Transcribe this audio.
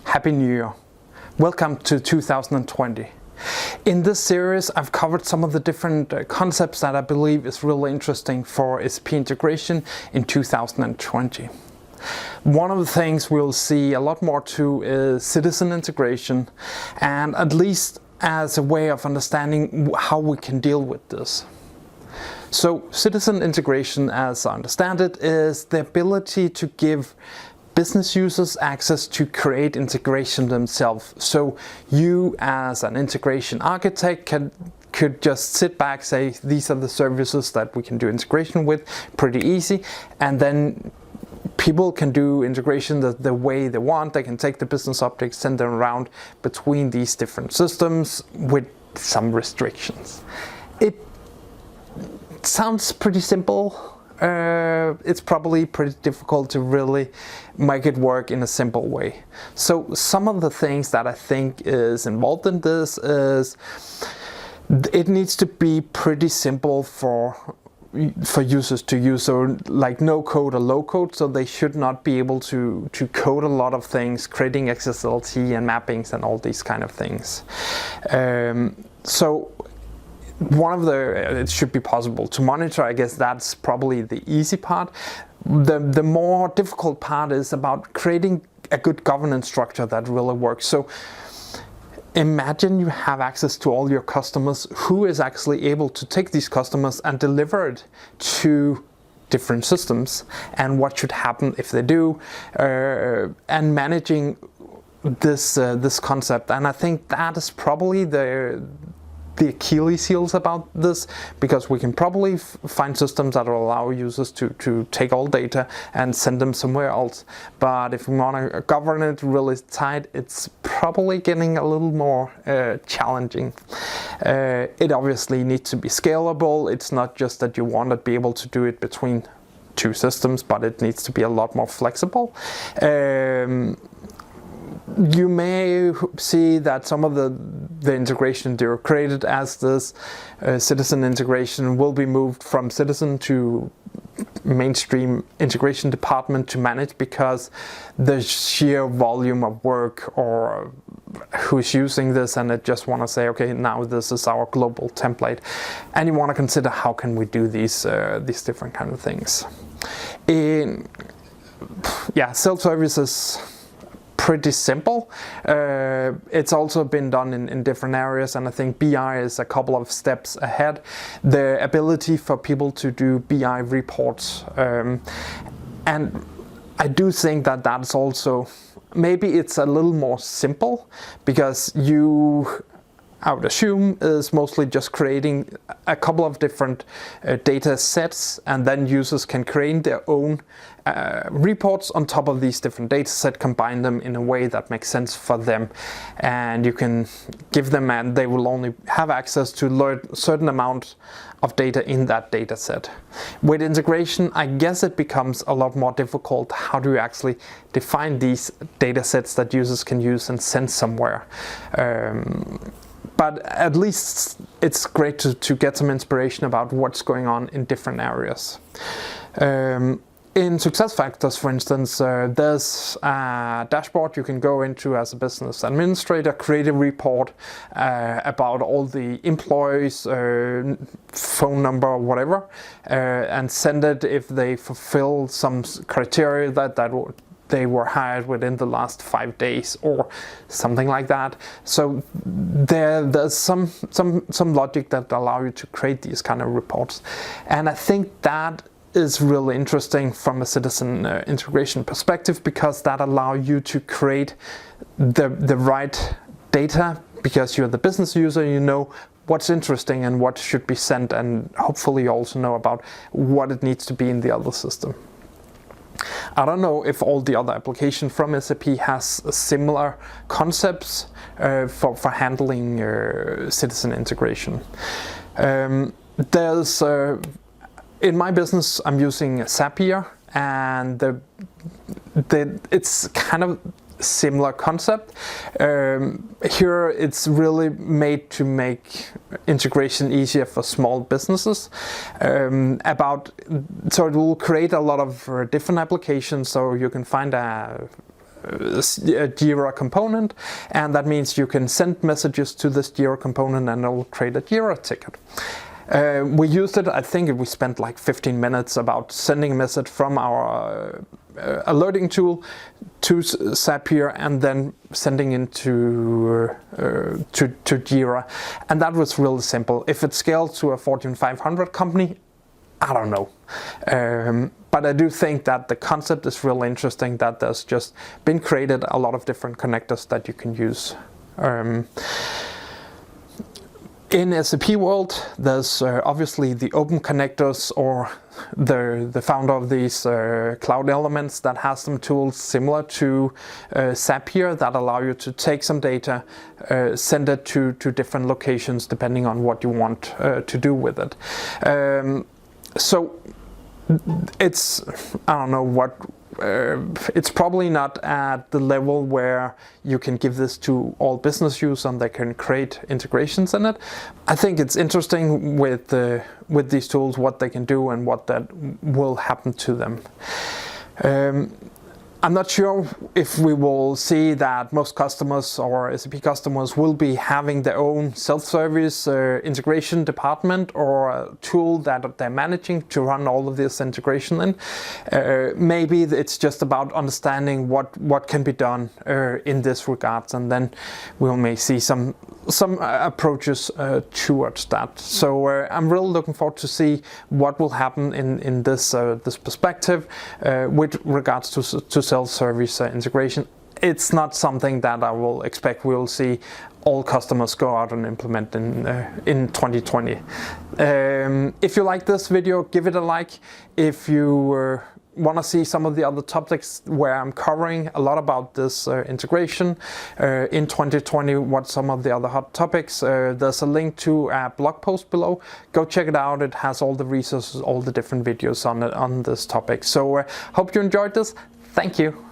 Happy New Year. Welcome to 2020. In this series, I've covered some of the different concepts that I believe is really interesting for SAP integration in 2020. One of the things we'll see a lot more to is citizen integration, and at least as a way of understanding how we can deal with this. So citizen integration, as I understand it, is the ability to give business users access to create integration themselves. So you as an integration architect could just sit back, say these are the services that we can do integration with, pretty easy, and then people can do integration the way they want. They can take the business objects, send them around between these different systems with some restrictions. It sounds pretty simple. It's probably pretty difficult to really make it work in a simple way. So some of the things that I think is involved in this is it needs to be pretty simple for users to use, so like no code or low code, so they should not be able to code a lot of things, creating XSLT and mappings and all these kind of things. So it should be possible to monitor. I guess that's probably the easy part. The more difficult part is about creating a good governance structure that really works. So imagine you have access to all your customers. Who is actually able to take these customers and deliver it to different systems, and what should happen if they do, and managing this concept. And I think that is probably the Achilles heels about this, because we can probably find systems that will allow users to take all data and send them somewhere else. But if we want to govern it really tight, it's probably getting a little more challenging. It obviously needs to be scalable. It's not just that you want to be able to do it between two systems, but it needs to be a lot more flexible. You may see that some of the integration they were created as this citizen integration will be moved from citizen to mainstream integration department to manage, because the sheer volume of work or who's using this, and they just want to say, okay, now this is our global template, and you want to consider how can we do these different kind of things. Self-service is pretty simple. It's also been done in different areas, and I think BI is a couple of steps ahead. The ability for people to do BI reports, and I do think that that's also, maybe it's a little more simple, because I would assume is mostly just creating a couple of different data sets, and then users can create their own reports on top of these different data sets, combine them in a way that makes sense for them, and you can give them, and they will only have access to a certain amount of data in that data set. With integration, I guess it becomes a lot more difficult. How do you actually define these data sets that users can use and send somewhere? But at least it's great to get some inspiration about what's going on in different areas. In SuccessFactors, for instance, there's a dashboard you can go into as a business administrator, create a report about all the employees, phone number, or whatever, and send it if they fulfill some criteria that they were hired within the last 5 days or something like that. So there's some logic that allow you to create these kind of reports, and I think that is really interesting from a citizen integration perspective, because that allows you to create the right data, because you're the business user, you know what's interesting and what should be sent, and hopefully you also know about what it needs to be in the other system. I don't know if all the other applications from SAP has similar concepts for handling citizen integration. In my business, I'm using Zapier, and it's kind of similar concept. Here it's really made to make integration easier for small businesses. So it will create a lot of different applications, so you can find a Jira component, and that means you can send messages to this Jira component and it will create a Jira ticket. We used it, I think we spent like 15 minutes about sending a message from our alerting tool to Zapier and then sending into to Jira, and that was really simple. If it scaled to a Fortune 500 company, I don't know. But I do think that the concept is really interesting, that there's just been created a lot of different connectors that you can use. In SAP world, there's obviously the open connectors, or the founder of these cloud elements that has some tools similar to Zapier that allow you to take some data, send it to different locations depending on what you want to do with it. So it's, I don't know what, it's probably not at the level where you can give this to all business use and they can create integrations in it. I think it's interesting with these tools, what they can do and what that will happen to them. I'm not sure if we will see that most customers or SAP customers will be having their own self-service integration department or a tool that they're managing to run all of this integration in. Maybe it's just about understanding what can be done in this regards, and then we may see some approaches towards that. So I'm really looking forward to see what will happen in this perspective with regards to self-service integration. It's not something that I will expect we will see all customers go out and implement in 2020. If you like this video, give it a like. If you want to see some of the other topics where I'm covering a lot about this integration in 2020, what some of the other hot topics, there's a link to a blog post below. Go check it out. It has all the resources, all the different videos on this topic. So hope you enjoyed this. Thank you.